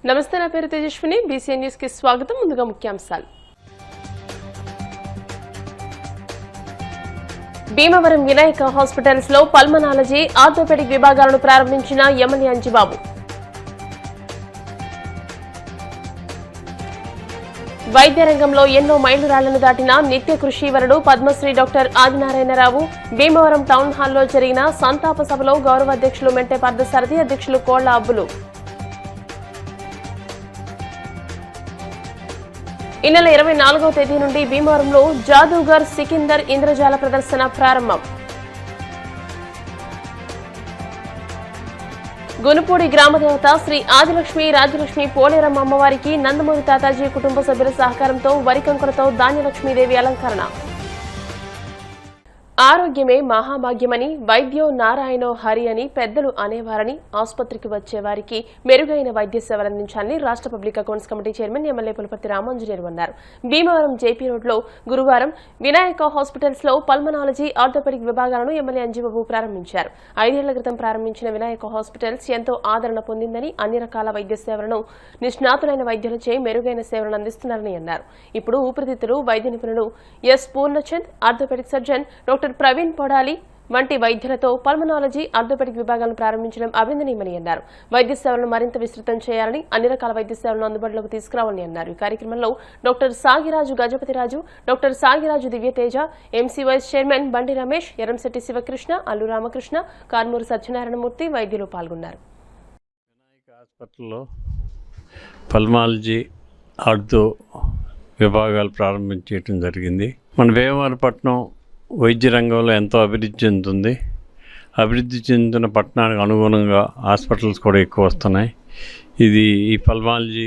నమస్తే, నా పేరు తేజస్విని. బీసీఎన్ న్యూస్ కి స్వాగతం. ముందుగా ముఖ్యాంశాలు. భీమవరం వినాయక హాస్పిటల్స్ లో పల్మనాలజీ, ఆర్థోపెడిక్ విభాగాలను ప్రారంభించిన ఎమ్మెల్యే అంజిబాబు. వైద్య రంగంలో ఎన్నో మైలురాళ్లను దాటిన నిత్య కృషివరుడు పద్మశ్రీ డాక్టర్ ఆదినారాయణరావు. భీమవరం టౌన్ హాల్లో జరిగిన సంతాప సభలో గౌరవ అధ్యక్షులు మెంటే పార్థసారథి, అధ్యక్షులు కోళ్ల అబ్బులు. ఈ నెల 24వ తేదీ నుండి భీమవరంలో జాదూగర్ సికిందర్ ఇంద్రజాల ప్రదర్శన ప్రారంభం. గునుపూడి గ్రామదేవత శ్రీ ఆదిలక్ష్మి రాజ్యలక్ష్మి పోలేరమ్మ అమ్మవారికి నందమూరి తాతాజీ కుటుంబ సభ్యుల సహకారంతో వరికంకులతో ధాన్యలక్ష్మీదేవి అలంకరణ. ఆరోగ్యమే మహాభాగ్యమని, వైద్యో నారాయణో హరి అని పెద్దలు అనేవారని, ఆసుపత్రికి వచ్చే వారికి మెరుగైన వైద్య సేవలందించాలని రాష్ట్ర public accounts committee chairman MLA Pulaparthi Ramanjaneyulu అన్నారు. భీమవరం జేపీ రోడ్లో గురువారం వినాయక హాస్పిటల్స్ లో పల్మనాలజీ, ఆర్థోపెడిక్ విభాగాలను ఎమ్మెల్యే అంజిబాబు ప్రారంభించారు. 5 ఏళ్ల క్రితం ప్రారంభించిన వినాయక హాస్పిటల్స్ ఎంతో ఆదరణ పొందిందని, అన్ని రకాల వైద్య సేవలను నిష్ణాతులైన వైద్యులచే మెరుగైన సేవలను అందిస్తున్నారని అన్నారు. ఇప్పుడు ఊపిరితిత్తులు వైద్య నిపుణులు S Purnachand, orthopaedic surgeon doctor Praveen Podali వంటి వైద్యులతో పల్మనాలజీ, ఆర్థోపెడిక్ విభాగాలను ప్రారంభించడం అభినందనీయమని అన్నారు. వైద్య సేవలను మరింత విస్తృతం చేయాలని, అన్ని రకాల వైద్య సేవలను అందుబాటులోకి తీసుకురావాలని అన్నారు. ఈ కార్యక్రమంలో doctor Sagiraju Gajapathiraju, doctor Sagiraju Divyateja, MC vice chairman Bandi Ramesh, Eramsetti Sivakrishna, Allu Ramakrishna, Karmuru Satyanarayana Murthy వైద్యులు పాల్గొన్నారు. వినాయక హాస్పిటల్లో పల్మనాలజీ, ఆర్థో విభాగాలు ప్రారంభించడం జరిగింది. మన భీమవరపట్నం వైద్య రంగంలో ఎంతో అభివృద్ధి చెందుతుంది. అభివృద్ధి చెందుతున్న పట్టణానికి అనుగుణంగా హాస్పిటల్స్ కూడా ఎక్కువ వస్తున్నాయి. ఈ పల్మనాలజీ,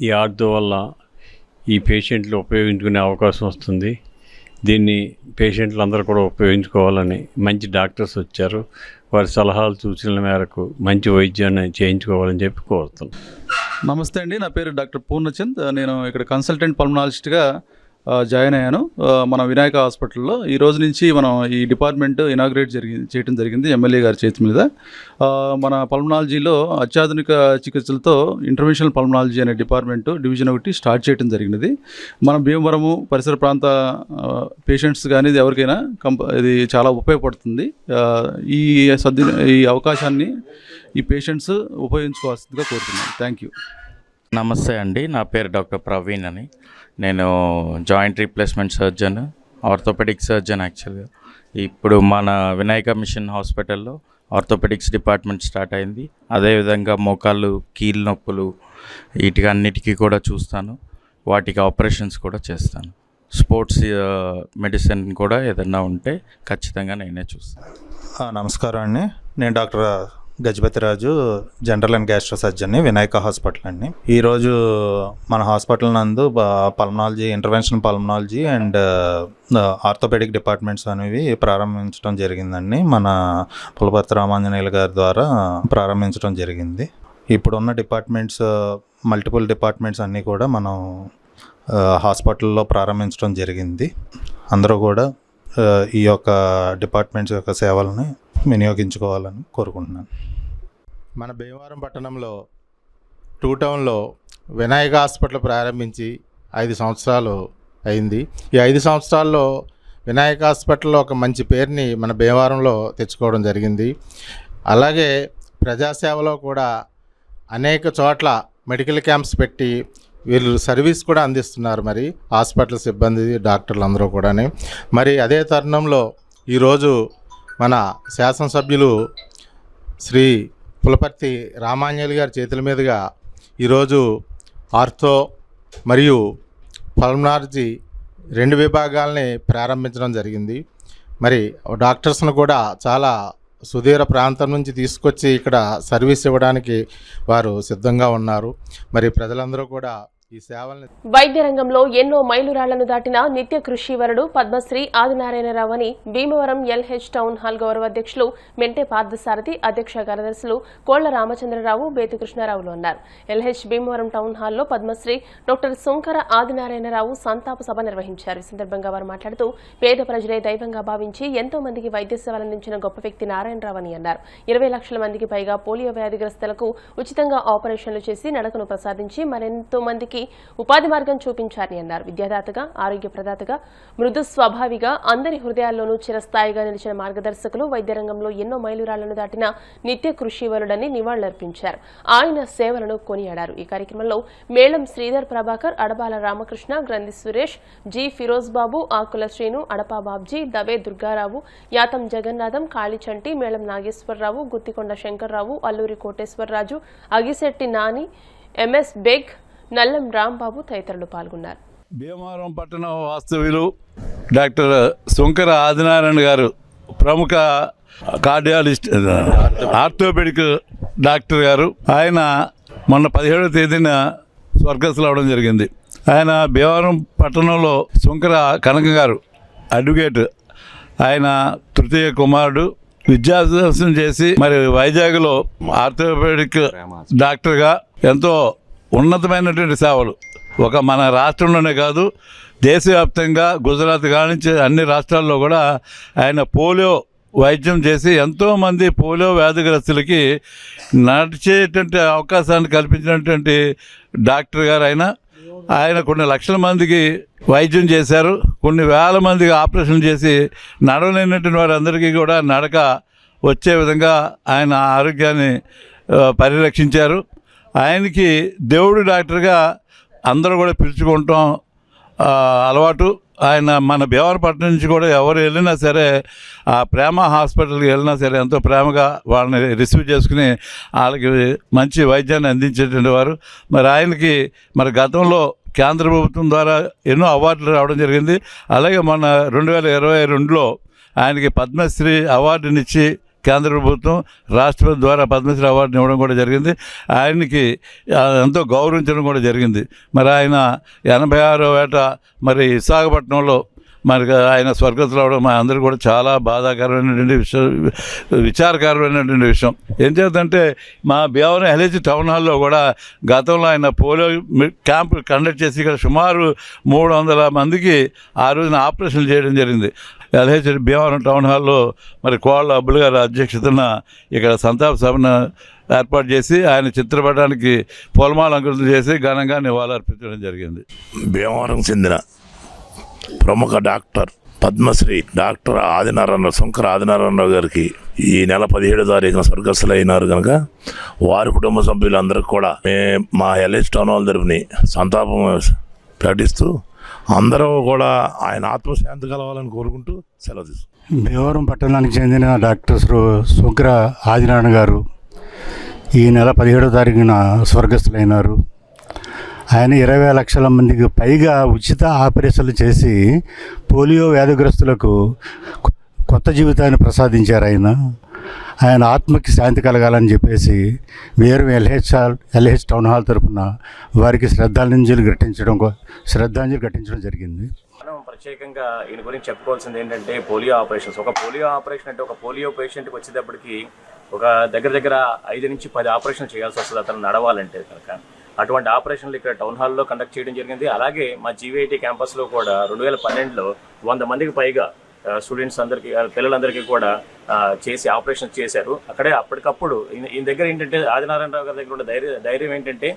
ఈ ఆర్థో వల్ల ఈ పేషెంట్లు ఉపయోగించుకునే అవకాశం వస్తుంది. దీన్ని పేషెంట్లు అందరూ కూడా ఉపయోగించుకోవాలని మంచి డాక్టర్స్ వచ్చారు. వారి సలహాలు సూచనల మేరకు మంచి వైద్యాన్ని చేయించుకోవాలని చెప్పి కోరుతున్నాను. నమస్తే అండి, నా పేరు డాక్టర్ పూర్ణచంద్. నేను ఇక్కడ కన్సల్టెంట్ పల్మనాలజిస్ట్గా జాయిన్ అయ్యాను మన వినాయక హాస్పిటల్లో. ఈ రోజు నుంచి మనం ఈ డిపార్ట్మెంట్ ఇనాగ్రేట్ చేయడం జరిగింది ఎమ్మెల్యే గారి చేతి మీద. మన పల్మనాలజీలో అత్యాధునిక చికిత్సలతో ఇంటర్వెన్షనల్ పల్మనాలజీ అనే డివిజన్ ఒకటి స్టార్ట్ చేయడం జరిగినది. మన భీమవరము పరిసర ప్రాంత పేషెంట్స్ కానీ ఎవరికైనా ఇది చాలా ఉపయోగపడుతుంది. ఈ అవకాశాన్ని ఈ పేషెంట్స్ ఉపయోగించుకోవాల్సిందిగా కోరుతున్నాను. Thank you. నమస్తే అండి, నా పేరు డాక్టర్ ప్రవీణ్ అని. నేను joint replacement surgeon, orthopaedic surgeon. యాక్చువల్గా ఇప్పుడు మన వినాయక మిషన్ హాస్పిటల్లో ఆర్థోపెడిక్స్ డిపార్ట్మెంట్ స్టార్ట్ అయింది. అదేవిధంగా మోకాళ్ళు, కీళ్ళ నొప్పులు వీటికి అన్నిటికీ కూడా చూస్తాను. వాటికి ఆపరేషన్స్ కూడా చేస్తాను. స్పోర్ట్స్ మెడిసిన్ కూడా ఏదన్నా ఉంటే ఖచ్చితంగా నేనే చూస్తాను. నమస్కారం అండి, నేను doctor Gajapathiraju, general and gastro సర్జన్ని, వినాయక హాస్పిటల్ అండి. ఈరోజు మన హాస్పిటల్ నందు pulmonology, interventional pulmonology and orthopaedic departments అనేవి ప్రారంభించడం జరిగిందండి. మన పులపర్తి రామాంజనేయులు గారి ద్వారా ప్రారంభించడం జరిగింది. ఇప్పుడున్న డిపార్ట్మెంట్స్, మల్టిపుల్ డిపార్ట్మెంట్స్ అన్నీ కూడా మనం హాస్పిటల్లో ప్రారంభించడం జరిగింది. అందరూ కూడా ఈ యొక్క డిపార్ట్మెంట్స్ యొక్క సేవలని వినియోగించుకోవాలని కోరుకుంటున్నాను. మన భీమవరం పట్టణంలో 2 టౌన్లో వినాయక హాస్పిటల్ ప్రారంభించి 5 సంవత్సరాలు అయింది. ఈ 5 సంవత్సరాల్లో వినాయక హాస్పిటల్లో ఒక మంచి పేరుని మన భీమవరంలో తెచ్చుకోవడం జరిగింది. అలాగే ప్రజాసేవలో కూడా అనేక చోట్ల మెడికల్ క్యాంప్స్ పెట్టి వీళ్ళు సర్వీస్ కూడా అందిస్తున్నారు. మరి హాస్పిటల్ సిబ్బంది, డాక్టర్లు అందరూ కూడా. మరి అదే తరుణంలో ఈరోజు మన శాసనసభ్యులు శ్రీ పులపర్తి రామాంజనేయులు గారి చేతుల మీదుగా ఈరోజు ఆర్థో మరియు పల్మనాలజీ 2 విభాగాలని ప్రారంభించడం జరిగింది. మరి డాక్టర్స్ను కూడా చాలా సుదూర ప్రాంతం నుంచి తీసుకొచ్చి ఇక్కడ సర్వీస్ ఇవ్వడానికి వారు సిద్ధంగా ఉన్నారు. మరి ప్రజలందరూ కూడా ఈ సేవల్ని వైద్య రంగంలో ఎన్నో మైలురాళ్లను దాటిన నిత్య కృషివరుడు పద్మశ్రీ ఆదినారాయణరావు అని భీమవరం ఎల్హెచ్ టౌన్ హాల్ గౌరవ అధ్యక్షులు మెంటే పార్థసారథి, అధ్యక్ష కార్యదర్శులు కోళ్ల రామచంద్రరావు, బేతి కృష్ణారావులు అన్నారు. ఎల్హెచ్ భీమవరం టౌన్ హాల్లో పద్మశ్రీ డాక్టర్ సుంకర ఆదినారాయణరావు సంతాప సభ నిర్వహించారు. ఈ సందర్భంగా వారు మాట్లాడుతూ పేద ప్రజలే దైవంగా భావించి ఎంతో మందికి వైద్య సేవలందించిన గొప్ప వ్యక్తి నారాయణరావు అని అన్నారు. 20 లక్షల మందికి పైగా పోలియో వ్యాధిగ్రస్తులకు ఉచితంగా ఆపరేషన్లు చేసి నడకను ప్రసాదించి మరెంతో మందికి ఉపాధి మార్గం చూపించారని అన్నారు. విద్యాదాతగా, ఆరోగ్య ప్రదాతగా, మృదు స్వభావిగా అందరి హృదయాల్లోనూ చిరస్థాయిగా నిలిచిన మార్గదర్శకులు, వైద్య రంగంలో ఎన్నో మైలురాళ్లను దాటిన నిత్య కృషివరుడని నివాళులర్పించారు. ఆయన సేవలను కొనియాడారు. ఈ కార్యక్రమంలో మేళం శ్రీధర్ ప్రభాకర్, అడబాల రామకృష్ణ, గ్రంథి సురేష్, జి ఫిరోజ్ బాబు, ఆకుల శ్రీను, అడపా బాబ్జీ, దవే దుర్గారావు, యాతం జగన్నాథం, కాళిచంటి, మేళం నాగేశ్వరరావు, గుత్తికొండ శంకర్రావు, అల్లూరి కోటేశ్వరరాజు, అగిశెట్టి నాని, ఎంఎస్ బేగ్, నల్లం రాంబాబు తదితరులు పాల్గొన్నారు. భీమవరం పట్టణ వాస్తవ్యులు డాక్టర్ సుంకర ఆదినారాయణ గారు ప్రముఖ కార్డియాలజిస్ట్, ఆర్థోపెడిక్ డాక్టర్ గారు. ఆయన మొన్న 17వ తేదీన స్వర్గస్థులు అవడం జరిగింది. ఆయన భీమవరం పట్టణంలో సుంకర కనక గారు అడ్వకేట్, ఆయన తృతీయ కుమారుడు. విద్యాభ్యాసం చేసి మరి వైజాగ్లో ఆర్థోపెడిక్ డాక్టర్గా ఎంతో ఉన్నతమైనటువంటి సేవలు ఒక మన రాష్ట్రంలోనే కాదు దేశవ్యాప్తంగా గుజరాత్ కానించి అన్ని రాష్ట్రాల్లో కూడా ఆయన పోలియో వైద్యం చేసి ఎంతోమంది పోలియో వ్యాధిగ్రస్తులకి నడిచేటువంటి అవకాశాన్ని కల్పించినటువంటి డాక్టర్ గారు. ఆయన కొన్ని లక్షల మందికి వైద్యం చేశారు. కొన్ని వేల మందికి ఆపరేషన్ చేసి నడవలేనటువంటి వారందరికీ కూడా నడక వచ్చే విధంగా ఆయన ఆరోగ్యాన్ని పరిరక్షించారు. ఆయనకి దేవుడు డాక్టర్గా అందరూ కూడా పిలుచుకుంటాం అలవాటు. ఆయన మన భీమవరపట్నం నుంచి కూడా ఎవరు వెళ్ళినా సరే ఆ ప్రేమ హాస్పిటల్కి వెళ్ళినా సరే ఎంతో ప్రేమగా వాళ్ళని రిసీవ్ చేసుకుని వాళ్ళకి మంచి వైద్యాన్ని అందించేటువంటి వారు. మరి ఆయనకి మరి గతంలో కేంద్ర ప్రభుత్వం ద్వారా ఎన్నో అవార్డులు రావడం జరిగింది. అలాగే మొన్న 2022లో ఆయనకి పద్మశ్రీ అవార్డునిచ్చి కేంద్ర ప్రభుత్వం రాష్ట్రపతి ద్వారా పద్మశ్రీ అవార్డుని ఇవ్వడం కూడా జరిగింది. ఆయనకి ఎంతో గౌరవించడం కూడా జరిగింది. మరి ఆయన 86వ ఏట మరి విశాఖపట్నంలో మరి ఆయన స్వర్గస్థులు అవడం మా అందరూ కూడా చాలా బాధాకరమైనటువంటి విషయం, విచారకరమైనటువంటి విషయం. ఏం చేద్దంటే మా భీమవరం ఎల్హెచ్ టౌన్ హాల్లో కూడా గతంలో ఆయన పోలియో క్యాంప్ కండక్ట్ చేసి ఇక్కడ సుమారు 300 మందికి ఆ రోజున ఆపరేషన్లు చేయడం జరిగింది. ఎల్హెచ్ భీమవరం టౌన్ హాల్లో మరి కోళ్ళ అబ్బులు గారి అధ్యక్షతన ఇక్కడ సంతాప సభను ఏర్పాటు చేసి ఆయన చిత్రపటానికి పూలమాలంకరణ చేసి ఘనంగా నివాళులర్పించడం జరిగింది. భీమవరం చెందిన ప్రముఖ డాక్టర్ పద్మశ్రీ డాక్టర్ సుంకర ఆదినారాయణరావు గారికి ఈ నెల 17వ తారీఖున స్వర్గస్థులు అయినారు కనుక వారి కుటుంబ సభ్యులందరికీ కూడా మా ఎల్హెచ్ టౌన్ హాల్ తరపుని సంతాపం ప్రకటిస్తూ అందరూ కూడా ఆయన ఆత్మశాంతి కలవాలని కోరుకుంటూ సెలవు తీసుకుంటాం. భీమవరం పట్టణానికి చెందిన డాక్టర్ సుంకర ఆదినారాయణ గారు ఈ నెల 17వ తారీఖున స్వర్గస్థులైనారు. ఆయన 20 లక్షల మందికి పైగా ఉచిత ఆపరేషన్లు చేసి పోలియో వ్యాధిగ్రస్తులకు కొత్త జీవితాన్ని ప్రసాదించారు. ఆయన ఆత్మకి శాంతి కలగాలని చెప్పేసి వేరు ఎల్హెచ్ టౌన్ హాల్ తరఫున వారికి శ్రద్ధాంజలి ఘటించడం జరిగింది. మనం ప్రత్యేకంగా ఈయన గురించి చెప్పుకోవాల్సింది ఏంటంటే పోలియో ఆపరేషన్స్. ఒక పోలియో ఆపరేషన్ అంటే ఒక పోలియో పేషెంట్కి వచ్చేటప్పటికి ఒక దగ్గర 5 నుంచి 10 ఆపరేషన్ చేయాల్సి వస్తుంది అతను నడవాలంటే కనుక. అటువంటి ఆపరేషన్లు ఇక్కడ టౌన్ హాల్లో కండక్ట్ చేయడం జరిగింది. అలాగే మా జీవీఐటీ క్యాంపస్లో కూడా 2012లో 100 మందికి పైగా స్టూడెంట్స్ అందరికీ, పిల్లలందరికీ కూడా చేసి ఆపరేషన్ చేశారు. అక్కడే అప్పటికప్పుడు ఈయన దగ్గర ఏంటంటే ఆదినారాయణరావు గారి దగ్గర ఉన్న ధైర్యం ఏంటంటే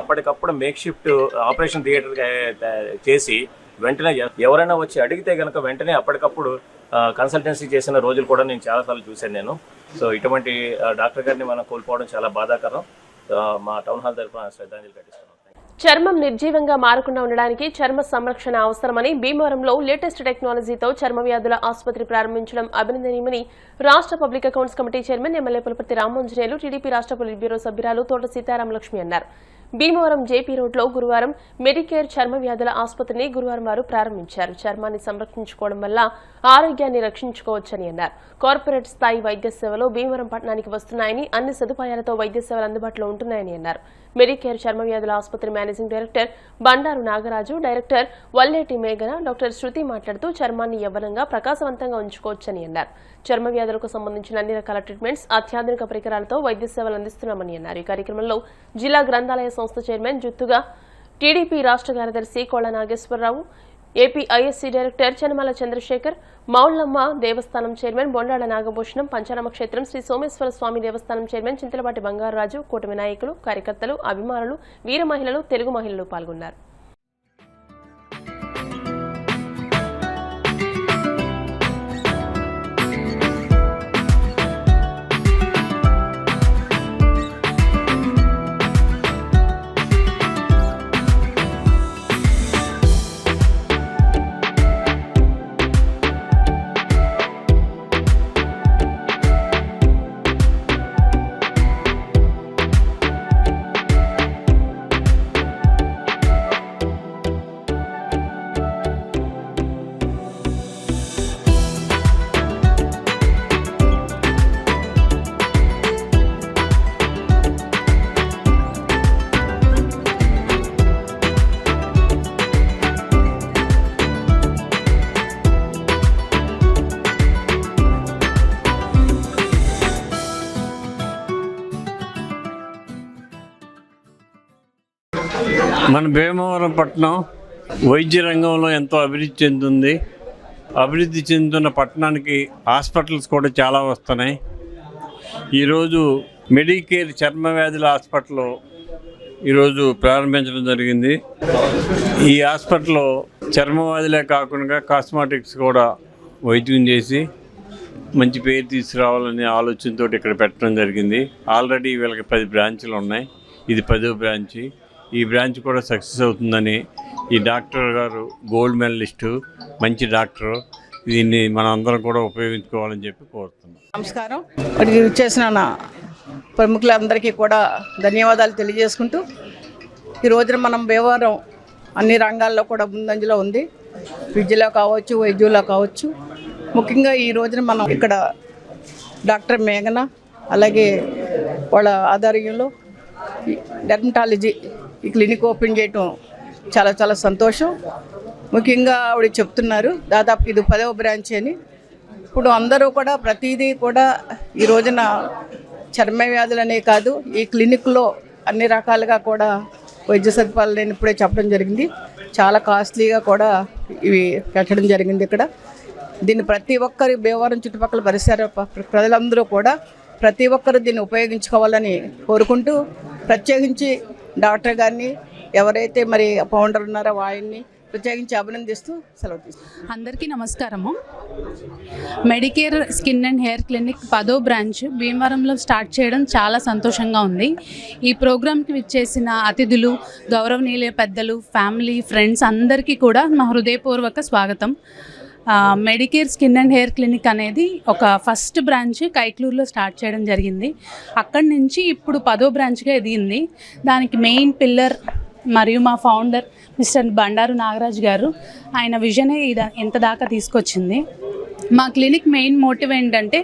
అప్పటికప్పుడు మేక్ షిఫ్ట్ ఆపరేషన్ థియేటర్ చేసి వెంటనే ఎవరైనా వచ్చి అడిగితే కనుక వెంటనే అప్పటికప్పుడు కన్సల్టెన్సీ చేసిన రోజులు కూడా నేను చాలాసార్లు చూశాను నేను. సో ఇటువంటి డాక్టర్ గారిని మనం కోల్పోవడం చాలా బాధాకరం. మా టౌన్ హాల్ తరఫున శ్రద్ధాంజలి ఘటిస్తున్నాం. చర్మం నిర్జీవంగా మారకుండా ఉండడానికి చర్మ సంరక్షణ అవసరమని భీమవరంలో లేటెస్ట్ టెక్నాలజీతో చర్మ వ్యాధుల ఆసుపత్రి ప్రారంభించడం అభినందనీయమని రాష్ట్ర public accounts committee chairman MLA Pulaparthi Ramanjaneyulu, TDP రాష్ట్ర పొలిట్ బ్యూరో సభ్యురాలు తోట సీతారామలక్ష్మి అన్నారు. భీమవరం జేపీ రోడ్లో గురువారం మెడికేర్ చర్మ వ్యాధుల ఆసుపత్రిని గురువారం వారు ప్రారంభించారు. చర్మాన్ని సంరక్షించుకోవడం వల్ల ఆరోగ్యాన్ని రక్షించుకోవచ్చని అన్నారు. కార్పొరేట్ స్థాయి వైద్య సేవలు భీమవరం పట్టణానికి వస్తున్నాయని, అన్ని సదుపాయాలతో వైద్య సేవలు అందుబాటులో ఉంటున్నాయని అన్నారు. మెడికేర్ చర్మ వ్యాధుల ఆసుపత్రి managing director Bandaru Nagaraju, director Valleti మేఘన, డాక్టర్ శృతి మాట్లాడుతూ చర్మాన్ని యవ్వనంగా ప్రకాశవంతంగా ఉంచుకోవచ్చని అన్నారు. చర్మ వ్యాధులకు సంబంధించిన అన్ని రకాల ట్రీట్మెంట్స్, అత్యాధునిక పరికరాలతో వైద్య సేవలు అందిస్తున్నామని అన్నారు. ఈ కార్యక్రమంలో జిల్లా గ్రంథాలయ సంస్థ చైర్మన్ జుత్తుగా టీడీపీ రాష్ట్ర కార్యదర్శి Kolla Nageswararao, AP ISC director Chanamala Chandrasekhar, Moullamma దేవస్థానం చైర్మన్ బొండాడ నాగభూషణం, పంచారామ క్షేత్రం శ్రీ సోమేశ్వర స్వామి దేవస్థానం చైర్మన్ చింతలపాటి బంగారరాజు, కూటమి నాయకులు, కార్యకర్తలు, అభిమానులు, వీర మహిళలు, తెలుగు మహిళలు పాల్గొన్నారు. మన భీమవరం పట్టణం వైద్య రంగంలో ఎంతో అభివృద్ధి చెందుతుంది. అభివృద్ధి చెందుతున్న పట్టణానికి హాస్పిటల్స్ కూడా చాలా వస్తున్నాయి. ఈరోజు మెడికేర్ చర్మ వ్యాధుల హాస్పిటల్ ఈరోజు ప్రారంభించడం జరిగింది. ఈ హాస్పిటల్లో చర్మ వ్యాధులే కాకుండా కాస్మెటిక్స్ కూడా వైద్యం చేసి మంచి పేరు తీసుకురావాలనే ఆలోచనతో ఇక్కడ పెట్టడం జరిగింది. ఆల్రెడీ వీళ్ళకి 10 బ్రాంచ్లు ఉన్నాయి. ఇది 10వ బ్రాంచ్. ఈ బ్రాంచ్ కూడా సక్సెస్ అవుతుందని ఈ డాక్టర్ గారు గోల్డ్ మెడలిస్టు, మంచి డాక్టర్, దీన్ని మనం అందరం కూడా ఉపయోగించుకోవాలని చెప్పి కోరుతున్నాం. నమస్కారం. ఇక్కడికి వచ్చేసిన ప్రముఖులందరికీ కూడా ధన్యవాదాలు తెలియజేసుకుంటూ, ఈ రోజున మనం భీమవరం అన్ని రంగాల్లో కూడా ముందంజలో ఉంది. విద్యలో కావచ్చు, వైద్యంలో కావచ్చు. ముఖ్యంగా ఈ రోజున మనం ఇక్కడ డాక్టర్ మేఘన, అలాగే వాళ్ళ ఆధ్వర్యంలో డెర్మటాలజీ ఈ క్లినిక్ ఓపెన్ చేయటం చాలా చాలా సంతోషం. ముఖ్యంగా ఆవిడ చెప్తున్నారు దాదాపు ఇది 10వ బ్రాంచ్ అని. ఇప్పుడు అందరూ కూడా ప్రతిదీ కూడా ఈ రోజున చర్మ వ్యాధులనే కాదు, ఈ క్లినిక్లో అన్ని రకాలుగా కూడా వైద్య సదుపాయాలు నేను ఇప్పుడే చెప్పడం జరిగింది. చాలా కాస్ట్లీగా కూడా ఇవి పెట్టడం జరిగింది ఇక్కడ. దీన్ని ప్రతి ఒక్కరి భీమవరం చుట్టుపక్కల పరిసర ప్రజలందరూ కూడా ప్రతి ఒక్కరు దీన్ని ఉపయోగించుకోవాలని కోరుకుంటూ, ప్రత్యేకించి డాక్టర్ గారిని, ఎవరైతే మరి ఫౌండర్ ఉన్నారో ఆయన్ని ప్రత్యేకించి అభినందిస్తూ సెలవు తీసుకుంటాం. అందరికీ నమస్కారము. Medicare skin and hair clinic 10వ బ్రాంచ్ భీమవరంలో స్టార్ట్ చేయడం చాలా సంతోషంగా ఉంది. ఈ ప్రోగ్రామ్కి విచ్చేసిన అతిథులు, గౌరవనీయుల పెద్దలు, ఫ్యామిలీ, ఫ్రెండ్స్ అందరికీ కూడా మా హృదయపూర్వక స్వాగతం. Medicare skin and hair clinic అనేది ఒక ఫస్ట్ బ్రాంచ్ కైక్లూరులో స్టార్ట్ చేయడం జరిగింది. అక్కడి నుంచి ఇప్పుడు 10వ బ్రాంచ్గా ఎదిగింది. దానికి మెయిన్ పిల్లర్ మరియు మా ఫౌండర్ మిస్టర్ బండారు నాగరాజు గారు, ఆయన విజనే ఇంత దాకా తీసుకొచ్చింది. మా క్లినిక్ మెయిన్ మోటివ్ ఏంటంటే,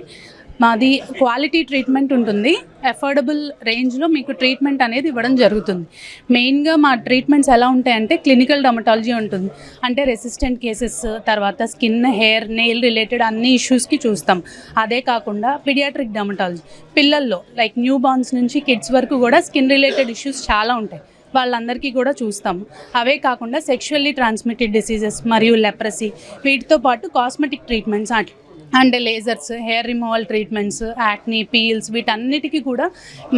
మాది క్వాలిటీ ట్రీట్మెంట్ ఉంటుంది. అఫోర్డబుల్ రేంజ్లో మీకు ట్రీట్మెంట్ అనేది ఇవ్వడం జరుగుతుంది. మెయిన్గా మా ట్రీట్మెంట్స్ ఎలా ఉంటాయంటే, క్లినికల్ డర్మటాలజీ ఉంటుంది. అంటే రెసిస్టెంట్ కేసెస్, తర్వాత స్కిన్, హెయిర్, నెయిల్ రిలేటెడ్ అన్ని ఇష్యూస్కి చూస్తాం. అదే కాకుండా పీడియాట్రిక్ డర్మటాలజీ, పిల్లల్లో లైక్ న్యూ బార్న్స్ నుంచి కిడ్స్ వరకు కూడా స్కిన్ రిలేటెడ్ ఇష్యూస్ చాలా ఉంటాయి, వాళ్ళందరికీ కూడా చూస్తాము. అవే కాకుండా సెక్షువల్లీ ట్రాన్స్మిటెడ్ డిసీజెస్ మరియు లెప్రసీ, వీటితో పాటు cosmetic treatments and lasers, hair removal treatments, acne, peels, వీటన్నిటికీ కూడా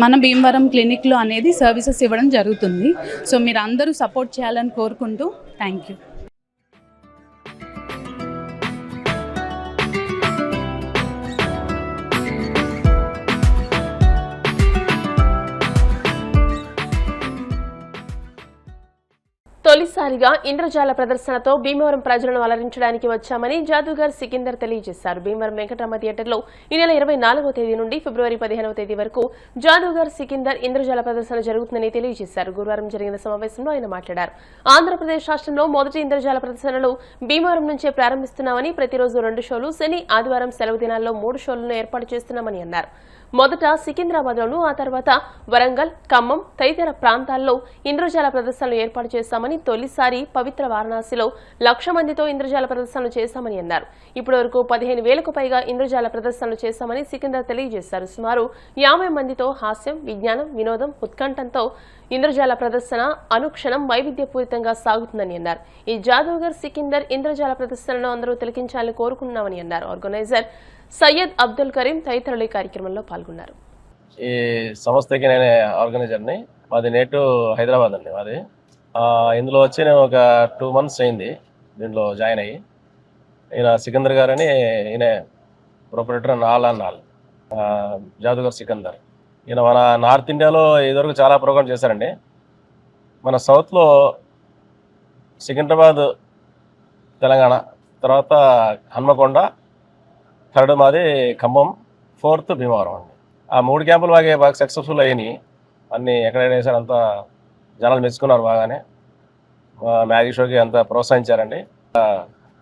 మన భీమవరం క్లినిక్లో అనేది సర్వీసెస్ ఇవ్వడం జరుగుతుంది. సో మీరు అందరూ సపోర్ట్ చేయాలని కోరుకుంటూ థ్యాంక్ యూ. తొలిసారిగా ఇంద్రజాల ప్రదర్శనతో భీమవరం ప్రజలను అలరించడానికి వచ్చామని జాదూగర్ సికిందర్ తెలియజేశారు. భీమవరం వెంకటరమ థియేటర్లో ఈ నెల 24వ తేదీ నుండి ఫిబ్రవరి 15వ తేదీ వరకు జాదూగర్ సికిందర్ ఇంద్రజాల ప్రదర్శన జరుగుతుందని తెలియజేశారు. గురువారం జరిగిన సమావేశంలో ఆయన మాట్లాడారు. ఆంధ్రప్రదేశ్ రాష్ట్రంలో మొదటి ఇంద్రజాల ప్రదర్శనలు భీమవరం నుంచే ప్రారంభిస్తున్నామని, ప్రతిరోజు 2 షోలు, శని ఆదివారం సెలవు దినాల్లో 3 షోలను ఏర్పాటు చేస్తున్నామని అన్నారు. మొదట సికింద్రాబాద్లోను, ఆ తర్వాత వరంగల్, ఖమ్మం తదితర ప్రాంతాల్లో ఇంద్రజాల ప్రదర్శనలు ఏర్పాటు చేశామని, తొలిసారి పవిత్ర వారణాసిలో 1,00,000 మందితో ఇంద్రజాల ప్రదర్శనలు చేశామని అన్నారు. ఇప్పటి వరకు 15,000కు పైగా ఇంద్రజాల ప్రదర్శనలు చేశామని సికిందర్ తెలియజేశారు. సుమారు 50 మందితో హాస్యం, విజ్ఞానం, వినోదం, ఉత్కంఠంతో ఇంద్రజాల ప్రదర్శన అనుక్షణం వైవిధ్యపూరితంగా సాగుతుందని అన్నారు. ఈ జాదూగర్ సికిందర్ ఇంద్రజాల ప్రదర్శనను అందరూ తిలకించాలని కోరుకున్నామని అన్నారు. ఆర్గనైజర్ సయ్యద్ అబ్దుల్ కరీం తదితరులు ఈ కార్యక్రమంలో పాల్గొన్నారు. ఈ సంస్థకి నేను ఆర్గనైజర్ని. మాది నేటు హైదరాబాద్ అండి. మాది ఇందులో వచ్చి నేను ఒక 2 months అయింది దీంట్లో జాయిన్ అయ్యి. ఈయన సికందర్ గారని, ఈయన ప్రొపరేటర్ నాల్ జాదూగర్ సికందర్. ఈయన మన నార్త్ ఇండియాలో ఇదివరకు చాలా ప్రోగ్రామ్ చేశారండి. మన సౌత్లో సికింద్రాబాద్ తెలంగాణ, తర్వాత హన్మకొండ, 3rd మాది ఖమ్మం, 4th భీమవరం అండి. ఆ 3 క్యాంపులు బాగా సక్సెస్ఫుల్ అయినాయి. అన్నీ ఎక్కడైనా వేసారు, అంతా జనాలు మెచ్చుకున్నారు బాగానే. మ్యాజిక్ షోకి అంతా ప్రోత్సహించారండి.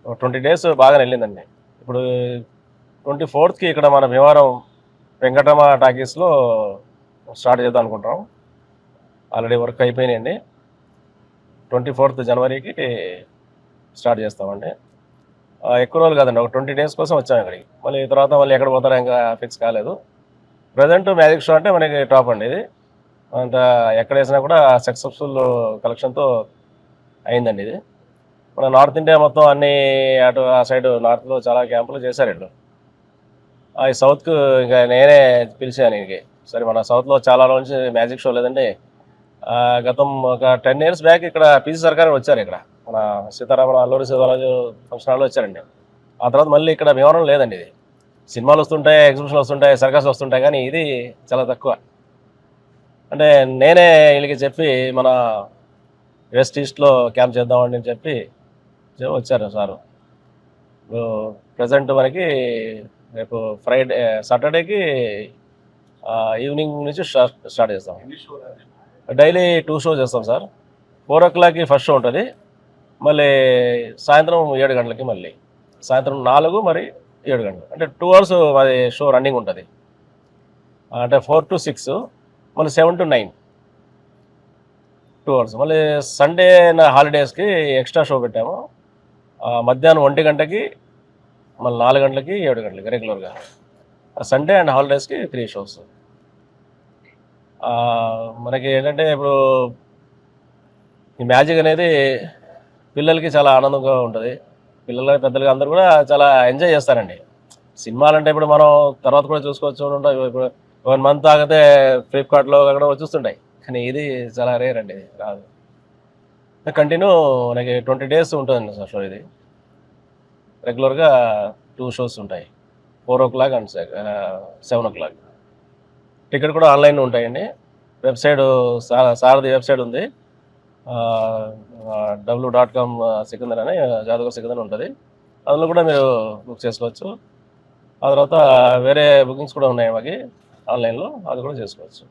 20 days బాగానే వెళ్ళిందండి. ఇప్పుడు 24th ఇక్కడ మన భీమవరం వెంకటరమ టాకీస్లో స్టార్ట్ చేద్దాం అనుకుంటున్నాం. ఆల్రెడీ వర్క్ అయిపోయినాయండి. 24th జనవరికి స్టార్ట్ చేస్తామండి. ఎక్కువ రోజులు కాదండి, ఒక 20 days కోసం వచ్చాము ఇక్కడికి. మళ్ళీ తర్వాత మళ్ళీ ఎక్కడ పోతారో ఇంకా ఫిక్స్ కాలేదు. ప్రజెంట్ మ్యాజిక్ షో అంటే మనకి టాప్ అండి. ఇది అంత ఎక్కడ వేసినా కూడా సక్సెస్ఫుల్ కలెక్షన్తో అయిందండి. ఇది మన నార్త్ ఇండియా మొత్తం అన్ని అటు ఆ సైడ్ నార్త్లో చాలా క్యాంపులు చేశారు ఇట్లు. ఈ సౌత్కు ఇంకా నేనే పిలిచాను ఇంకే. సరే మన సౌత్లో చాలా రోజు నుంచి మ్యాజిక్ షో లేదండి. గతం ఒక 10 years బ్యాక్ ఇక్కడ పీసీ సర్కార్ వచ్చారు. ఇక్కడ మన సీతారామన్ అల్లూరి సీతారాజు ఫంక్షన్ హాల్లో వచ్చారండి. ఆ తర్వాత మళ్ళీ ఇక్కడ భీమవరం లేదండి. ఇది సినిమాలు వస్తుంటాయి, ఎగ్జిబిషన్లు వస్తుంటాయి, సర్కస్ వస్తుంటాయి, కానీ ఇది చాలా తక్కువ. అంటే నేనే వీళ్ళకి చెప్పి మన వెస్ట్ ఈస్ట్లో క్యాంప్ చేద్దామని చెప్పి వచ్చారు సారు. ప్రజెంట్ మనకి రేపు సాటర్డేకి ఈవినింగ్ నుంచి స్టార్ట్ చేస్తాం. డైలీ 2 shows చేస్తాం సార్. 4 o'clock ఫస్ట్ షో ఉంటుంది. మళ్ళీ సాయంత్రం 7 గంటలకి, మళ్ళీ సాయంత్రం 4 మరి 7 గంటలు, అంటే 2 hours అది షో రన్నింగ్ ఉంటుంది. అంటే 4 to 6, మళ్ళీ 7 to 9, 2 hours. మళ్ళీ సండే హాలిడేస్కి ఎక్స్ట్రా షో పెట్టాము. మధ్యాహ్నం 1 గంటకి, మళ్ళీ 4 గంటలకి, 7 గంటలకి రెగ్యులర్గా. సండే అండ్ హాలిడేస్కి 3 shows. మనకి ఏంటంటే ఇప్పుడు ఈ మ్యాజిక్ అనేది పిల్లలకి చాలా ఆనందంగా ఉంటుంది. పిల్లలు పెద్దలుగా అందరూ కూడా చాలా ఎంజాయ్ చేస్తారండి. సినిమాలు అంటే ఇప్పుడు మనం తర్వాత కూడా చూసుకోవచ్చు. ఇప్పుడు 1 month ఆగితే ఫ్లిప్కార్ట్లో అక్కడ చూస్తుంటాయి, కానీ ఇది చాలా రేర్ అండి. ఇది రాదు. కంటిన్యూ మనకి 20 days ఉంటుందండి సార్ షో. ఇది రెగ్యులర్గా 2 shows ఉంటాయి, 4 o'clock అండ్ 7 o'clock. టికెట్ కూడా ఆన్లైన్ ఉంటాయండి. వెబ్సైట్ సారథి వెబ్సైట్ ఉంది, www.com సికిందర్ అని, జాదూగర్ సికిందర్ ఉంటుంది. అందులో కూడా మీరు బుక్ చేసుకోవచ్చు. ఆ తర్వాత వేరే బుకింగ్స్ కూడా ఉన్నాయి మాకు ఆన్లైన్లో, అది కూడా చేసుకోవచ్చు.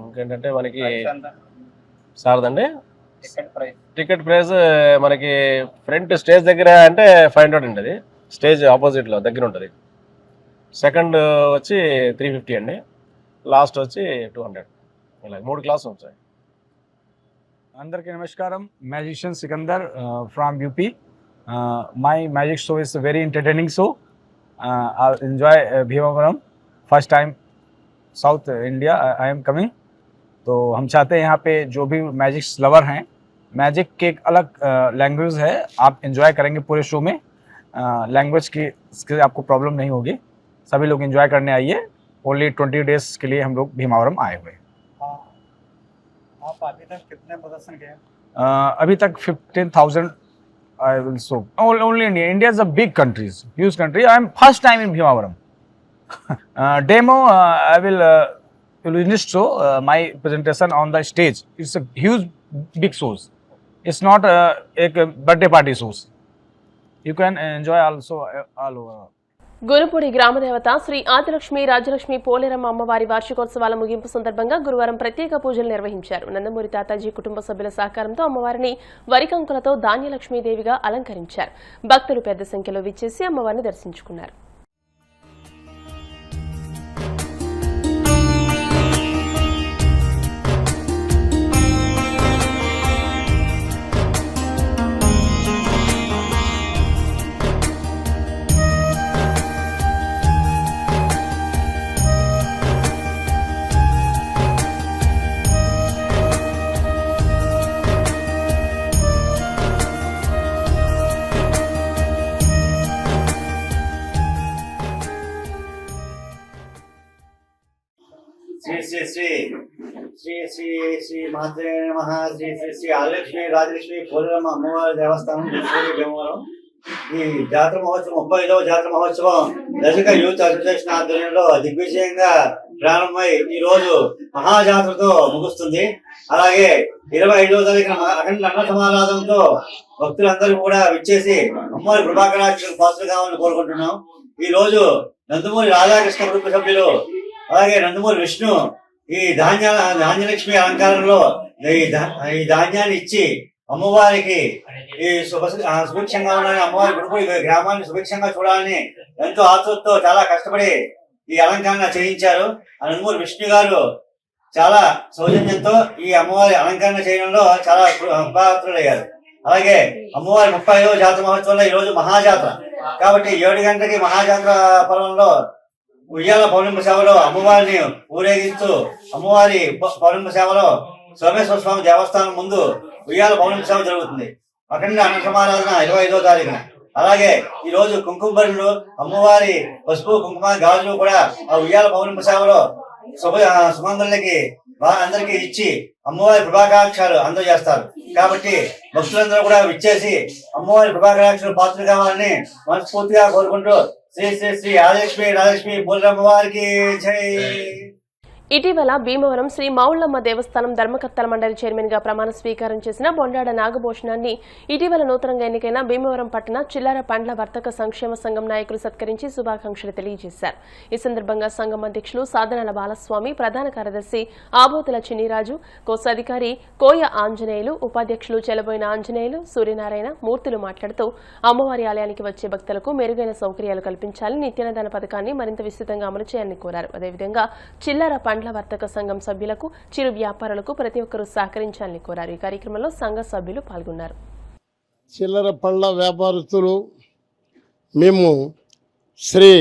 ఇంకేంటంటే మనకి సారదండి టికెట్ ప్రైస్ మనకి ఫ్రంట్ స్టేజ్ దగ్గర అంటే 500 అండి. అది స్టేజ్ ఆపోజిట్లో దగ్గర ఉంటుంది. సెకండ్ వచ్చి 350 అండి. లాస్ట్ వచ్చి 200. ఇలా 3 classes వచ్చాయి. అందరికీ నమస్కారం. Magician Sikandar from UP. My magic show is very entertaining show. I'll enjoy Bhimavaram. First time south India I am coming. तो हम चाहते हैं यहाँ पे जो भी मैजिक्स लवर हैं, मैजिक के एक अलग लैंग्वेज है, आप एंजॉय करेंगे पूरे शो में. लैंग्वेज की आपको प्रॉब्लम नहीं होगी. सभी लोग एंजॉय करने आइए. ओनली 20 days के लिए हम लोग भीमावरम आए हुए हैं. आप अभी तक कितने प्रदर्शन किए? अभी तक 15,000 I will show. Only India. India is a big country, huge country. I am first time in Bhimavaram. Demo I will illusionist show, my presentation on the stage. It's a huge, big shows. It's not a birthday party shows. You can enjoy also all over. Gurupudi గ్రామదేవత శ్రీ ఆదిలక్ష్మి రాజలక్ష్మి పోలేరమ్మ అమ్మవారి వార్షికోత్సవాల ముగింపు సందర్భంగా గురువారం ప్రత్యేక పూజలు నిర్వహించారు. నందమూరి తాతాజీ కుటుంబ సభ్యుల సహకారంతో అమ్మవారిని వరికంకులతో ధాన్యలక్ష్మీదేవిగా అలంకరించారు. భక్తులు పెద్ద సంఖ్యలో విచ్చేసి అమ్మవారిని దర్శించుకున్నారు. श्री श्री श्री श्री श्री श्री महात्रे नमः श्री श्री श्री ఆదిలక్ష్మి రాజలక్ష్మి పోలేరమ్మ అమ్మవారి దేవస్థానం భీమవరం ఈ జాతర మహోత్సవం 35వ జాతర మహోత్సవం దర్శక యూత్ అసోసియేషన్ ఆధ్వర్యంలో దిగ్విజయంగా ప్రారంభమై ఈ రోజు మహాజాతరతో ముగుస్తుంది. అలాగే 25వ తారీఖున అఖండ అన్న సమారాధనతో భక్తులందరూ కూడా విచ్చేసి అమ్మవారి కృపాకటాక్షలకు పాత్రలు కావాలని కోరుకుంటున్నాం. ఈ రోజు నందమూరి రాధాకృష్ణ కుటుంబ సభ్యులు అలాగే నందమూరి విష్ణు ఈ ధాన్యలక్ష్మి అలంకారంలో ఈ ధాన్యాన్ని ఇచ్చి అమ్మవారికి ఈ సుభిక్షంగా ఉండాలని అమ్మవారి గుడిపడి గ్రామాన్ని సుభిక్షంగా చూడాలని ఎంతో ఆతృతతో చాలా కష్టపడి ఈ అలంకరణ చేయించారు. నందమూరి విష్ణు గారు చాలా సౌజన్యంతో ఈ అమ్మవారి అలంకరణ చేయడంలో చాలా కృపాత్రులయ్యారు. అలాగే అమ్మవారి 30వ జాతర మహోత్సవంలో ఈ రోజు మహాజాతర కాబట్టి 7 గంటలకి మహాజాతర పర్వంలో ఉయ్యాల పౌర్ణమి సేవలో అమ్మవారిని ఊరేగిస్తూ అమ్మవారి పౌర్ణమి సేవలో సోమేశ్వర స్వామి దేవస్థానం ముందు ఉయ్యాల పౌర్ణమి సేవ జరుగుతుంది. అఖండ అన్న సమారాధన 25వ తారీఖున. అలాగే ఈ రోజు కుంకుమ బరులు అమ్మవారి పసుపు కుంకుమ గాజులు కూడా ఆ ఉయ్యాల పౌర్ణమి సేవలో సుమందులకి అందరికీ ఇచ్చి అమ్మవారి కృపాకటాక్షాలు అందజేస్తారు. కాబట్టి భక్తులందరూ కూడా విచ్చేసి అమ్మవారి కృపాకటాక్షాలు పాత్రలు కావాలని మనస్ఫూర్తిగా కోరుకుంటూ శ్రీ శ్రీ శ్రీ ఆదిలక్ష్మి రాజలక్ష్మి పోలేరమ్మ వారికి జై. ఇటీవల భీమవరం శ్రీ మౌళ్ళమ్మ దేవస్థానం ధర్మకర్తల మండలి చైర్మన్ గా ప్రమాణ స్వీకారం చేసిన బొండాడ నాగభూషణాన్ని ఇటీవల నూతనంగా ఎన్నికైన భీమవరం పట్టణ చిల్లర పండ్ల వర్తక సంక్షేమ సంఘం నాయకులు సత్కరించి శుభాకాంక్షలు తెలియజేశారు. ఈ సందర్భంగా సంఘం అధ్యక్షులు సాధనాల బాలస్వామి, ప్రధాన కార్యదర్శి ఆబోతుల చిన్నిరాజు, కోశాధికారి కోయ ఆంజనేయులు, ఉపాధ్యక్షులు చెలబోయిన ఆంజనేయులు, సూర్యనారాయణ మూర్తులు మాట్లాడుతూ అమ్మవారి ఆలయానికి వచ్చే భక్తులకు మెరుగైన సౌకర్యాలు కల్పించాలని, నిత్యాన్నదాన పథకాన్ని మరింత విస్తృతంగా అమలు చేయాలని కోరారు. అదేవిధంగా చిల్లర పండ్ల వర్తక సంఘం సభ్యులకు, చిరు వ్యాపారులకు ప్రతి ఒక్కరూ సహకరించాలని కోరారు. ఈ కార్యక్రమంలో సంఘ సభ్యులు పాల్గొన్నారు. చిల్లర పండ్ల వ్యాపారస్తులు మేము శ్రీ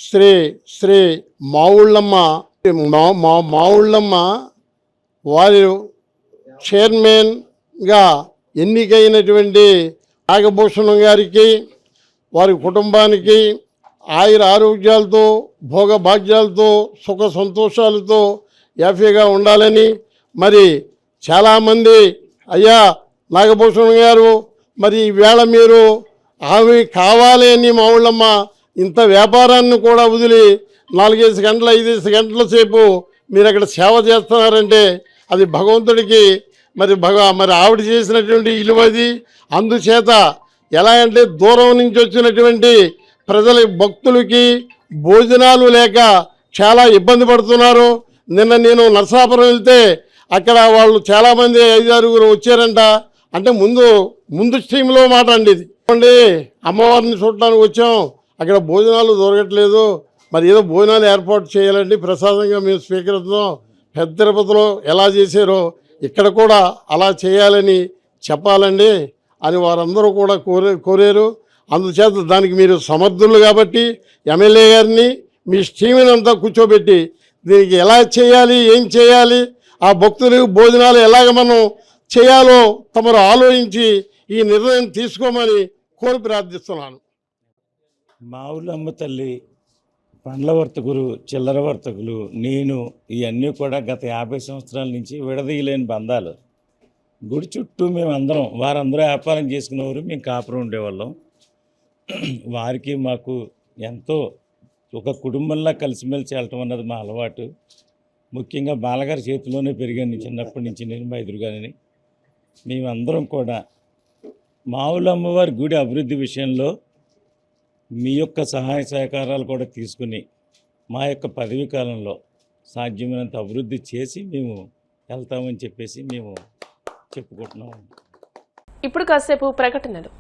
శ్రీ శ్రీ మావుళ్ళమ్మ వారి చైర్మన్గా ఎన్నికైనటువంటి నాగభూషణం గారికి, వారి కుటుంబానికి ఆయుర ఆరోగ్యాలతో, భోగభాగ్యాలతో, సుఖ సంతోషాలతో హ్యాపీగా ఉండాలని, మరి చాలామంది అయ్యా నాగభూషణం గారు మరి ఈవేళ మీరు ఆమె కావాలి అని మా ఊళ్ళమ్మ ఇంత వ్యాపారాన్ని కూడా వదిలి 4 గంటల 5 గంటల సేపు మీరు అక్కడ సేవ చేస్తున్నారంటే అది భగవంతుడికి మరి ఆవిడ చేసినటువంటి విలువది. అందుచేత ఎలా అంటే దూరం నుంచి వచ్చినటువంటి ప్రజల భక్తులకి భోజనాలు లేక చాలా ఇబ్బంది పడుతున్నారు. నిన్న నేను నరసాపురం వెళ్తే అక్కడ వాళ్ళు చాలామంది 5-6 వచ్చారంట. అంటే ముందు స్ట్రీమ్లో మాట అండి ఇది. అమ్మవారిని చూడటానికి వచ్చాం, అక్కడ భోజనాలు దొరకట్లేదు, మరి ఏదో భోజనాలు ఏర్పాటు చేయాలండి, ప్రసాదంగా మేము స్వీకరిస్తాం. పెద్ద తిరుపతిలో ఎలా చేశారో ఇక్కడ కూడా అలా చేయాలని చెప్పాలండి అని వారందరూ కూడా కోరారు. అందుచేత దానికి మీరు సమర్థులు కాబట్టి ఎమ్మెల్యే గారిని మీ స్టీమ్ని అంతా కూర్చోబెట్టి దీనికి ఎలా చేయాలి, ఏం చేయాలి, ఆ భక్తులకు భోజనాలు ఎలాగ మనం చేయాలో తమరు ఆలోచించి ఈ నిర్ణయం తీసుకోమని కోరి ప్రార్థిస్తున్నాను. మా ఊళ్ళమ్మ తల్లి, పండ్ల వర్తకులు, చిల్లర వర్తకులు, నేను ఇవన్నీ కూడా గత 50 సంవత్సరాల నుంచి విడదీయలేని బంధాలు. గుడి చుట్టూ మేమందరం, వారందరూ వ్యాపారం చేసుకునేవారు, మేము కాపురం ఉండేవాళ్ళం. వారికి మాకు ఎంతో ఒక కుటుంబంలా కలిసిమెలిసి వెళ్ళటం అన్నది మా అలవాటు. ముఖ్యంగా బాలగారి చేతిలోనే పెరిగాను చిన్నప్పటి నుంచి నేను మా ఎదురుగానే. మేమందరం కూడా మావుల అమ్మవారి గుడి అభివృద్ధి విషయంలో మీ యొక్క సహాయ సహకారాలు కూడా తీసుకుని మా యొక్క పదవీ కాలంలో సాధ్యమైనంత అభివృద్ధి చేసి మేము వెళ్తామని చెప్పేసి మేము చెప్పుకుంటున్నాం. ఇప్పుడు కాసేపు ప్రకటనలు.